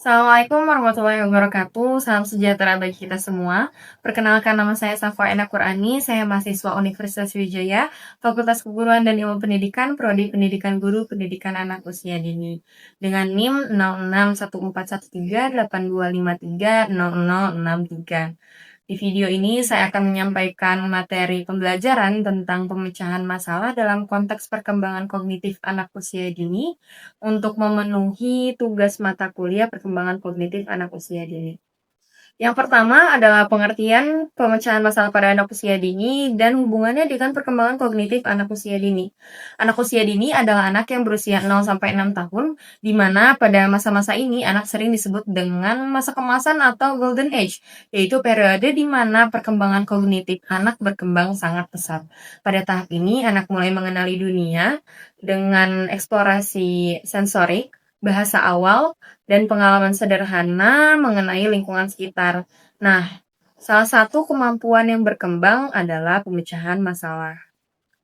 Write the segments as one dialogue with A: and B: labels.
A: Assalamualaikum warahmatullahi wabarakatuh. Salam sejahtera bagi kita semua. Perkenalkan nama saya Safwa Ena Qurani. Saya mahasiswa Universitas Sriwijaya, Fakultas Keguruan dan Ilmu Pendidikan, Prodi Pendidikan Guru Pendidikan Anak Usia Dini. Dengan NIM 06141382530063. Di video ini saya akan menyampaikan materi pembelajaran tentang pemecahan masalah dalam konteks perkembangan kognitif anak usia dini untuk memenuhi tugas mata kuliah perkembangan kognitif anak usia dini. Yang pertama adalah pengertian pemecahan masalah pada anak usia dini dan hubungannya dengan perkembangan kognitif anak usia dini. Anak usia dini adalah anak yang berusia 0 sampai 6 tahun, di mana pada masa-masa ini anak sering disebut dengan masa kemasan atau golden age, yaitu periode di mana perkembangan kognitif anak berkembang sangat pesat. Pada tahap ini, anak mulai mengenali dunia dengan eksplorasi sensorik, bahasa awal, dan pengalaman sederhana mengenai lingkungan sekitar. Nah, salah satu kemampuan yang berkembang adalah pemecahan masalah.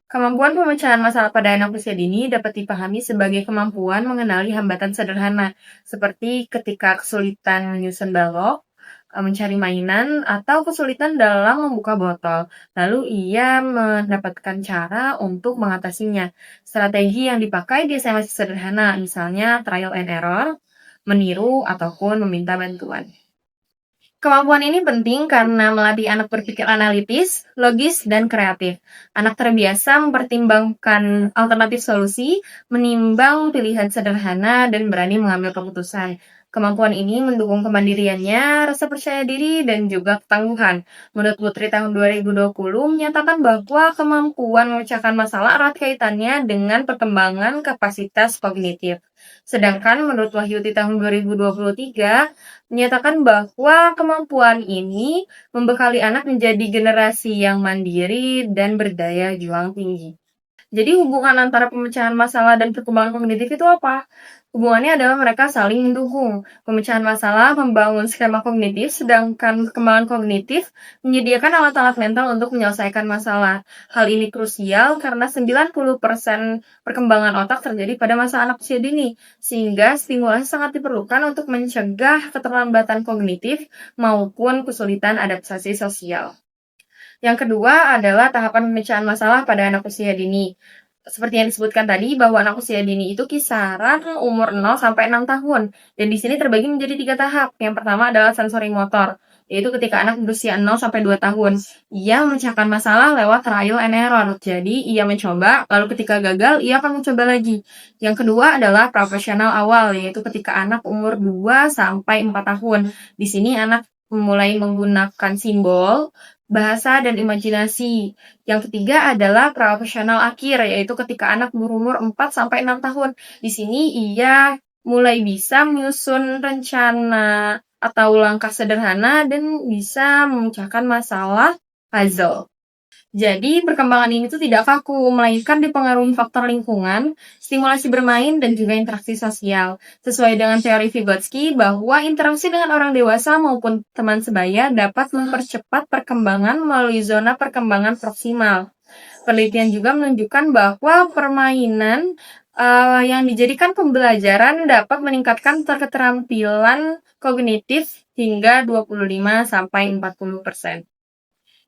A: Kemampuan pemecahan masalah pada anak usia dini dapat dipahami sebagai kemampuan mengenali hambatan sederhana, seperti ketika kesulitan menyusun balok, mencari mainan, atau kesulitan dalam membuka botol. Lalu ia mendapatkan cara untuk mengatasinya. Strategi yang dipakai biasanya masih sederhana, misalnya trial and error, meniru, ataupun meminta bantuan. Kemampuan ini penting karena melatih anak berpikir analitis, logis, dan kreatif. Anak terbiasa mempertimbangkan alternatif solusi, menimbang pilihan sederhana, dan berani mengambil keputusan. Kemampuan ini mendukung kemandiriannya, rasa percaya diri, dan juga ketangguhan. Menurut Putri tahun 2020 menyatakan bahwa kemampuan memecahkan masalah erat kaitannya dengan perkembangan kapasitas kognitif. Sedangkan menurut Wahyudi tahun 2023 menyatakan bahwa kemampuan ini membekali anak menjadi generasi yang mandiri dan berdaya juang tinggi. Jadi hubungan antara pemecahan masalah dan perkembangan kognitif itu apa? Hubungannya adalah mereka saling mendukung. Pemecahan masalah membangun skema kognitif, sedangkan perkembangan kognitif menyediakan alat-alat mental untuk menyelesaikan masalah. Hal ini krusial karena 90% perkembangan otak terjadi pada masa anak usia dini, sehingga stimulasi sangat diperlukan untuk mencegah keterlambatan kognitif maupun kesulitan adaptasi sosial. Yang kedua adalah tahapan pemecahan masalah pada anak usia dini. Seperti yang disebutkan tadi, bahwa anak usia dini itu kisaran umur 0 sampai 6 tahun. Dan di sini terbagi menjadi 3 tahap. Yang pertama adalah sensori motor, yaitu ketika anak berusia 0 sampai 2 tahun. Ia memecahkan masalah lewat trial and error. Jadi, ia mencoba, lalu ketika gagal, ia akan mencoba lagi. Yang kedua adalah profesional awal, yaitu ketika anak umur 2 sampai 4 tahun. Di sini anak mulai menggunakan simbol, bahasa, dan imajinasi. Yang ketiga adalah profesional akhir, yaitu ketika anak berumur 4 sampai 6 tahun. Di sini ia mulai bisa menyusun rencana atau langkah sederhana dan bisa memecahkan masalah puzzle. Jadi, perkembangan ini tuh tidak kaku, melainkan dipengaruhi faktor lingkungan, stimulasi bermain, dan juga interaksi sosial. Sesuai dengan teori Vygotsky, bahwa interaksi dengan orang dewasa maupun teman sebaya dapat mempercepat perkembangan melalui zona perkembangan proksimal. Penelitian juga menunjukkan bahwa permainan yang dijadikan pembelajaran dapat meningkatkan keterampilan kognitif hingga 25-40%.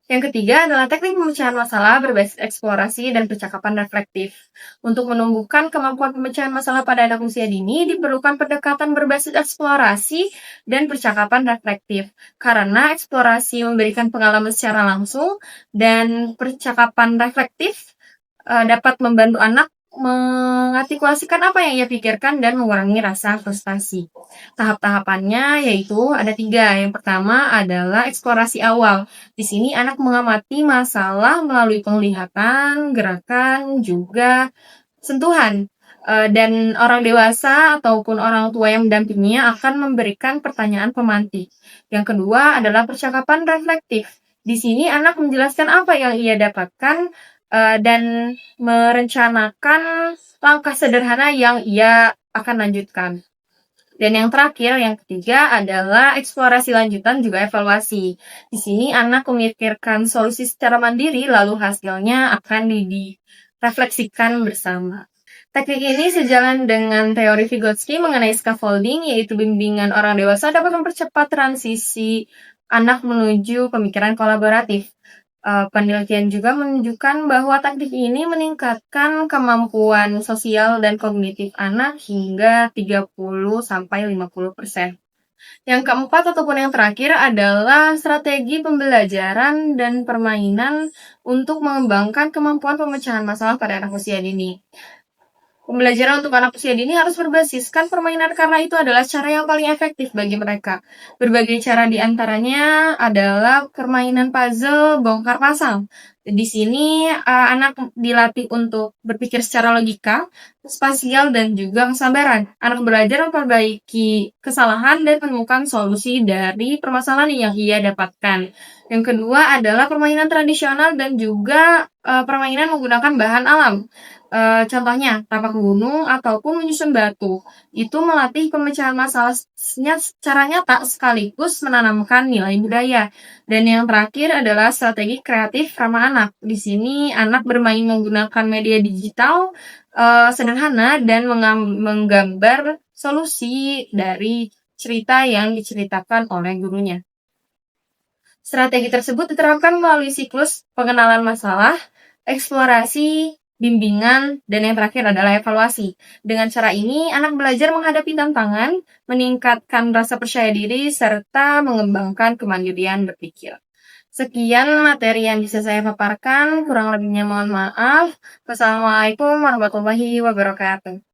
A: Yang ketiga adalah teknik pemecahan masalah berbasis eksplorasi dan percakapan reflektif. Untuk menumbuhkan kemampuan pemecahan masalah pada anak usia dini, diperlukan pendekatan berbasis eksplorasi dan percakapan reflektif. Karena eksplorasi memberikan pengalaman secara langsung dan percakapan reflektif dapat membantu anak mengartikulasikan apa yang ia pikirkan dan mengurangi rasa frustasi. Tahap-tahapannya yaitu ada 3. Yang pertama adalah eksplorasi awal. Di sini anak mengamati masalah melalui penglihatan, gerakan, juga sentuhan. Dan orang dewasa ataupun orang tua yang mendampinginya akan memberikan pertanyaan pemantik. Yang kedua adalah percakapan reflektif. Di sini anak menjelaskan apa yang ia dapatkan dan merencanakan langkah sederhana yang ia akan lanjutkan. Dan yang terakhir, yang ketiga adalah eksplorasi lanjutan juga evaluasi. Di sini anak memikirkan solusi secara mandiri, lalu hasilnya akan direfleksikan bersama. Teknik ini sejalan dengan teori Vygotsky mengenai scaffolding, yaitu bimbingan orang dewasa dapat mempercepat transisi anak menuju pemikiran kolaboratif. Penelitian juga menunjukkan bahwa teknik ini meningkatkan kemampuan sosial dan kognitif anak hingga 30-50%. Yang keempat ataupun yang terakhir adalah strategi pembelajaran dan permainan untuk mengembangkan kemampuan pemecahan masalah pada anak usia dini. Pembelajaran untuk anak usia dini harus berbasiskan permainan karena itu adalah cara yang paling efektif bagi mereka. Berbagai cara diantaranya adalah permainan puzzle bongkar pasang. Di sini anak dilatih untuk berpikir secara logika, spasial, dan juga kesabaran. Anak belajar memperbaiki kesalahan dan menemukan solusi dari permasalahan yang ia dapatkan. Yang kedua adalah permainan tradisional dan juga permainan menggunakan bahan alam. Contohnya, tapak gunung ataupun menyusun batu. Itu melatih pemecahan masalahnya secara nyata sekaligus menanamkan nilai budaya. Dan yang terakhir adalah strategi kreatif ramah anak. Di sini anak bermain menggunakan media digital sederhana dan menggambar solusi dari cerita yang diceritakan oleh gurunya. Strategi tersebut diterapkan melalui siklus pengenalan masalah, eksplorasi, bimbingan, dan yang terakhir adalah evaluasi. Dengan cara ini, anak belajar menghadapi tantangan, meningkatkan rasa percaya diri, serta mengembangkan kemandirian berpikir. Sekian materi yang bisa saya paparkan, kurang lebihnya mohon maaf. Wassalamualaikum warahmatullahi wabarakatuh.